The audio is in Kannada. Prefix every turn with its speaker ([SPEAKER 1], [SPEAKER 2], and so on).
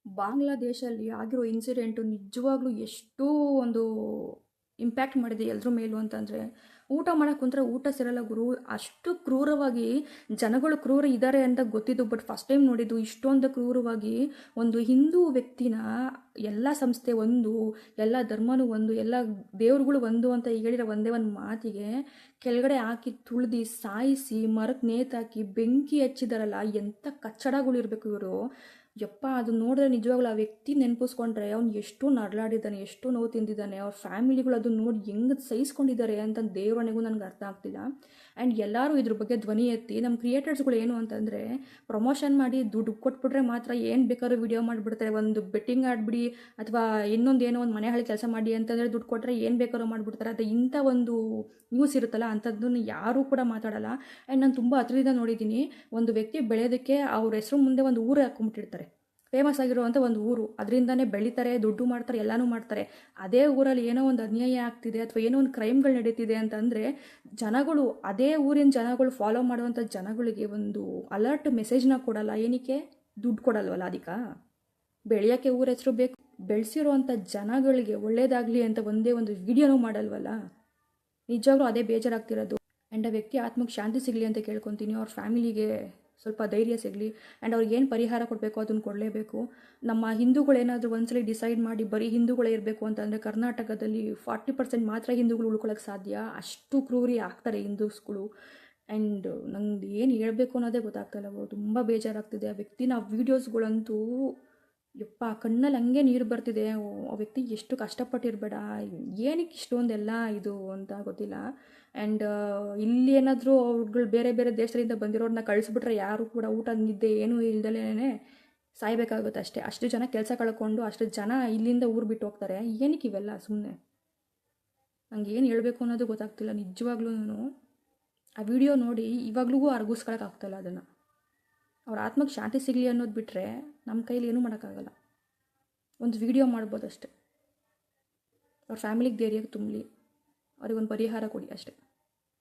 [SPEAKER 1] ಬಾಂಗ್ಲಾದೇಶಲ್ಲಿ ಆಗಿರೋ ಇನ್ಸಿಡೆಂಟು ನಿಜವಾಗ್ಲೂ ಎಷ್ಟು ಒಂದು ಇಂಪ್ಯಾಕ್ಟ್ ಮಾಡಿದೆ ಎಲ್ಲರ ಮೇಲೂ ಅಂತಂದರೆ, ಊಟ ಮಾಡೋಕೆ ಕುಂತ್ರೆ ಊಟ ಸೇರಲ್ಲ ಗುರು. ಅಷ್ಟು ಕ್ರೂರವಾಗಿ ಜನಗಳು ಕ್ರೂರ ಇದ್ದಾರೆ ಅಂತ ಗೊತ್ತಿದ್ದು, ಬಟ್ ಫಸ್ಟ್ ಟೈಮ್ ನೋಡಿದ್ದು ಇಷ್ಟೊಂದು ಕ್ರೂರವಾಗಿ ಒಂದು ಹಿಂದೂ ವ್ಯಕ್ತಿನ ಎಲ್ಲ ಸಂಸ್ಥೆ ಒಂದು, ಎಲ್ಲ ಧರ್ಮನೂ ಒಂದು, ಎಲ್ಲ ದೇವ್ರುಗಳು ಒಂದು ಅಂತ ಹೇಳಿರೋ ಒಂದೇ ಒಂದು ಮಾತಿಗೆ ಕೆಳಗಡೆ ಹಾಕಿ ತುಳಿದು ಸಾಯಿಸಿ ಮರಕ್ಕೆ ನೇತಾಕಿ ಬೆಂಕಿ ಹಚ್ಚಿದಾರಲ್ಲ, ಎಂಥ ಕಚ್ಚಡಗಳಿರ್ಬೇಕು ಇವರು. ಯಪ್ಪ, ಅದು ನೋಡಿದ್ರೆ ನಿಜವಾಗ್ಲೂ ಆ ವ್ಯಕ್ತಿ ನೆನಪಿಸ್ಕೊಂಡ್ರೆ ಅವ್ನು ಎಷ್ಟು ನರಳಾಡಿದ್ದಾನೆ, ಎಷ್ಟು ನೋವು ತಿಂದಿದ್ದಾನೆ, ಅವ್ರ ಫ್ಯಾಮಿಲಿಗಳು ಅದನ್ನ ನೋಡಿ ಹೆಂಗೆ ಸಹಿಸ್ಕೊಂಡಿದ್ದಾರೆ ಅಂತ ದೇವರನೆಗೂ ನನಗೆ ಅರ್ಥ ಆಗ್ತಿಲ್ಲ. ಆ್ಯಂಡ್ ಎಲ್ಲರೂ ಇದ್ರ ಬಗ್ಗೆ ಧ್ವನಿ ಎತ್ತಿ ನಮ್ಮ ಕ್ರಿಯೇಟರ್ಸ್ಗಳು ಏನು ಅಂತಂದರೆ, ಪ್ರಮೋಷನ್ ಮಾಡಿ ದುಡ್ಡು ಕೊಟ್ಬಿಟ್ರೆ ಮಾತ್ರ ಏನು ಬೇಕಾದ್ರೂ ವಿಡಿಯೋ ಮಾಡಿಬಿಡ್ತಾರೆ. ಒಂದು ಬೆಟ್ಟಿಂಗ್ ಆಡ್ಬಿಡಿ ಅಥವಾ ಇನ್ನೊಂದು ಏನೋ ಒಂದು ಮನೆ ಹಳೆ ಕೆಲಸ ಮಾಡಿ ಅಂತಂದರೆ ದುಡ್ಡು ಕೊಟ್ಟರೆ ಏನು ಬೇಕಾದ್ರೂ ಮಾಡಿಬಿಡ್ತಾರೆ. ಅದು ಇಂಥ ಒಂದು ನ್ಯೂಸ್ ಇರುತ್ತಲ್ಲ, ಅಂಥದ್ದನ್ನು ಯಾರೂ ಕೂಡ ಮಾತಾಡಲ್ಲ. ಆ್ಯಂಡ್ ನಾನು ತುಂಬ ಹತ್ರದಿಂದ ನೋಡಿದ್ದೀನಿ, ಒಂದು ವ್ಯಕ್ತಿ ಬೆಳೆಯೋದಕ್ಕೆ ಅವ್ರ ಹೆಸರು ಮುಂದೆ ಒಂದು ಊರು ಹಾಕೊಂಬಿಟ್ಟಿರ್ತಾರೆ. ಫೇಮಸ್ ಆಗಿರುವಂಥ ಒಂದು ಊರು, ಅದರಿಂದನೇ ಬೆಳೀತಾರೆ, ದುಡ್ಡು ಮಾಡ್ತಾರೆ, ಎಲ್ಲನೂ ಮಾಡ್ತಾರೆ. ಅದೇ ಊರಲ್ಲಿ ಏನೋ ಒಂದು ಅನ್ಯಾಯ ಆಗ್ತಿದೆ ಅಥವಾ ಏನೋ ಒಂದು ಕ್ರೈಮ್ಗಳು ನಡೀತಿದೆ ಅಂತಂದರೆ ಜನಗಳು, ಅದೇ ಊರಿನ ಜನಗಳು ಫಾಲೋ ಮಾಡುವಂಥ ಜನಗಳಿಗೆ ಒಂದು ಅಲರ್ಟ್ ಮೆಸೇಜ್ನ ಕೊಡಲ್ಲ. ಏನಕ್ಕೆ? ದುಡ್ಡು ಕೊಡಲ್ವಲ್ಲ ಅದಕ್ಕೆ. ಬೆಳೆಯೋಕ್ಕೆ ಊರ ಹೆಸರು ಬೇಕು, ಬೆಳೆಸಿರೋವಂಥ ಜನಗಳಿಗೆ ಒಳ್ಳೇದಾಗಲಿ ಅಂತ ಒಂದೇ ಒಂದು ವಿಡಿಯೋನೂ ಮಾಡಲ್ವಲ್ಲ. ನಿಜವಾಗ್ಲೂ ಅದೇ ಬೇಜಾರಾಗ್ತಿರೋದು. ಆ್ಯಂಡ್ ಆ ವ್ಯಕ್ತಿ ಆತ್ಮಕ್ಕೆ ಶಾಂತಿ ಸಿಗಲಿ ಅಂತ ಕೇಳ್ಕೊತೀನಿ. ಅವ್ರ ಫ್ಯಾಮಿಲಿಗೆ ಸ್ವಲ್ಪ ಧೈರ್ಯ ಸಿಗಲಿ. ಆ್ಯಂಡ್ ಅವ್ರಿಗೆ ಏನು ಪರಿಹಾರ ಕೊಡಬೇಕು ಅದನ್ನು ಕೊಡಲೇಬೇಕು. ನಮ್ಮ ಹಿಂದೂಗಳೇನಾದರೂ ಒಂದ್ಸಲಿ ಡಿಸೈಡ್ ಮಾಡಿ ಬರೀ ಹಿಂದೂಗಳೇ ಇರಬೇಕು ಅಂತಂದರೆ ಕರ್ನಾಟಕದಲ್ಲಿ 40% ಮಾತ್ರ ಹಿಂದೂಗಳು ಉಳ್ಕೊಳ್ಳೋಕ್ಕೆ ಸಾಧ್ಯ. ಅಷ್ಟು ಕ್ರೂರಿ ಆಗ್ತಾರೆ ಹಿಂದೂಸ್ಗಳು. ಆ್ಯಂಡ್ ನಂಗೆ ಏನು ಹೇಳಬೇಕು ಅನ್ನೋದೇ ಗೊತ್ತಾಗ್ತಾಯಿಲ್ಲ. ತುಂಬ ಬೇಜಾರಾಗ್ತಿದೆ. ಆ ವ್ಯಕ್ತಿನ ವೀಡಿಯೋಸ್ಗಳಂತೂ ಯಪ್ಪ, ಕಣ್ಣಲ್ಲಿ ಹಂಗೆ ನೀರು ಬರ್ತಿದೆ. ಆ ವ್ಯಕ್ತಿ ಎಷ್ಟು ಕಷ್ಟಪಟ್ಟಿರಬೇಡ, ಏನಕ್ಕೆ ಇಷ್ಟೊಂದೆಲ್ಲ ಇದು ಅಂತ ಗೊತ್ತಿಲ್ಲ. ಆ್ಯಂಡ್ ಇಲ್ಲಿ ಏನಾದರೂ ಅವ್ರುಗಳು ಬೇರೆ ಬೇರೆ ದೇಶದಿಂದ ಬಂದಿರೋರನ್ನ ಕಳಿಸ್ಬಿಟ್ರೆ ಯಾರು ಕೂಡ ಊಟ ನಿದ್ದೆ ಏನೂ ಇಲ್ದಲೇ ಸಾಯ್ಬೇಕಾಗುತ್ತೆ ಅಷ್ಟೇ. ಅಷ್ಟು ಜನ ಕೆಲಸ ಕಳ್ಕೊಂಡು ಅಷ್ಟು ಜನ ಇಲ್ಲಿಂದ ಊರು ಬಿಟ್ಟು ಹೋಗ್ತಾರೆ. ಏನಕ್ಕೆ ಇವೆಲ್ಲ ಸುಮ್ಮನೆ? ನಂಗೆ ಏನು ಹೇಳಬೇಕು ಅನ್ನೋದು ಗೊತ್ತಾಗ್ತಿಲ್ಲ ನಿಜವಾಗ್ಲೂ. ಆ ವಿಡಿಯೋ ನೋಡಿ ಇವಾಗ್ಲೂ ಅರ್ಗಿಸ್ಕೊಳಕ್ಕಾಗ್ತಾಯಿಲ್ಲ ಅದನ್ನು. ಅವ್ರ ಆತ್ಮಕ್ಕೆ ಶಾಂತಿ ಸಿಗಲಿ ಅನ್ನೋದು ಬಿಟ್ಟರೆ ನಮ್ಮ ಕೈಲಿ ಏನೂ ಮಾಡೋಕ್ಕಾಗಲ್ಲ. ಒಂದು ವಿಡಿಯೋ ಮಾಡ್ಬೋದು ಅಷ್ಟೆ. ಅವ್ರ ಫ್ಯಾಮಿಲಿಗೆ ಧೈರ್ಯ ತುಂಬಲಿ, ಅವ್ರಿಗೊಂದು ಪರಿಹಾರ ಕೊಡಿ ಅಷ್ಟೇ.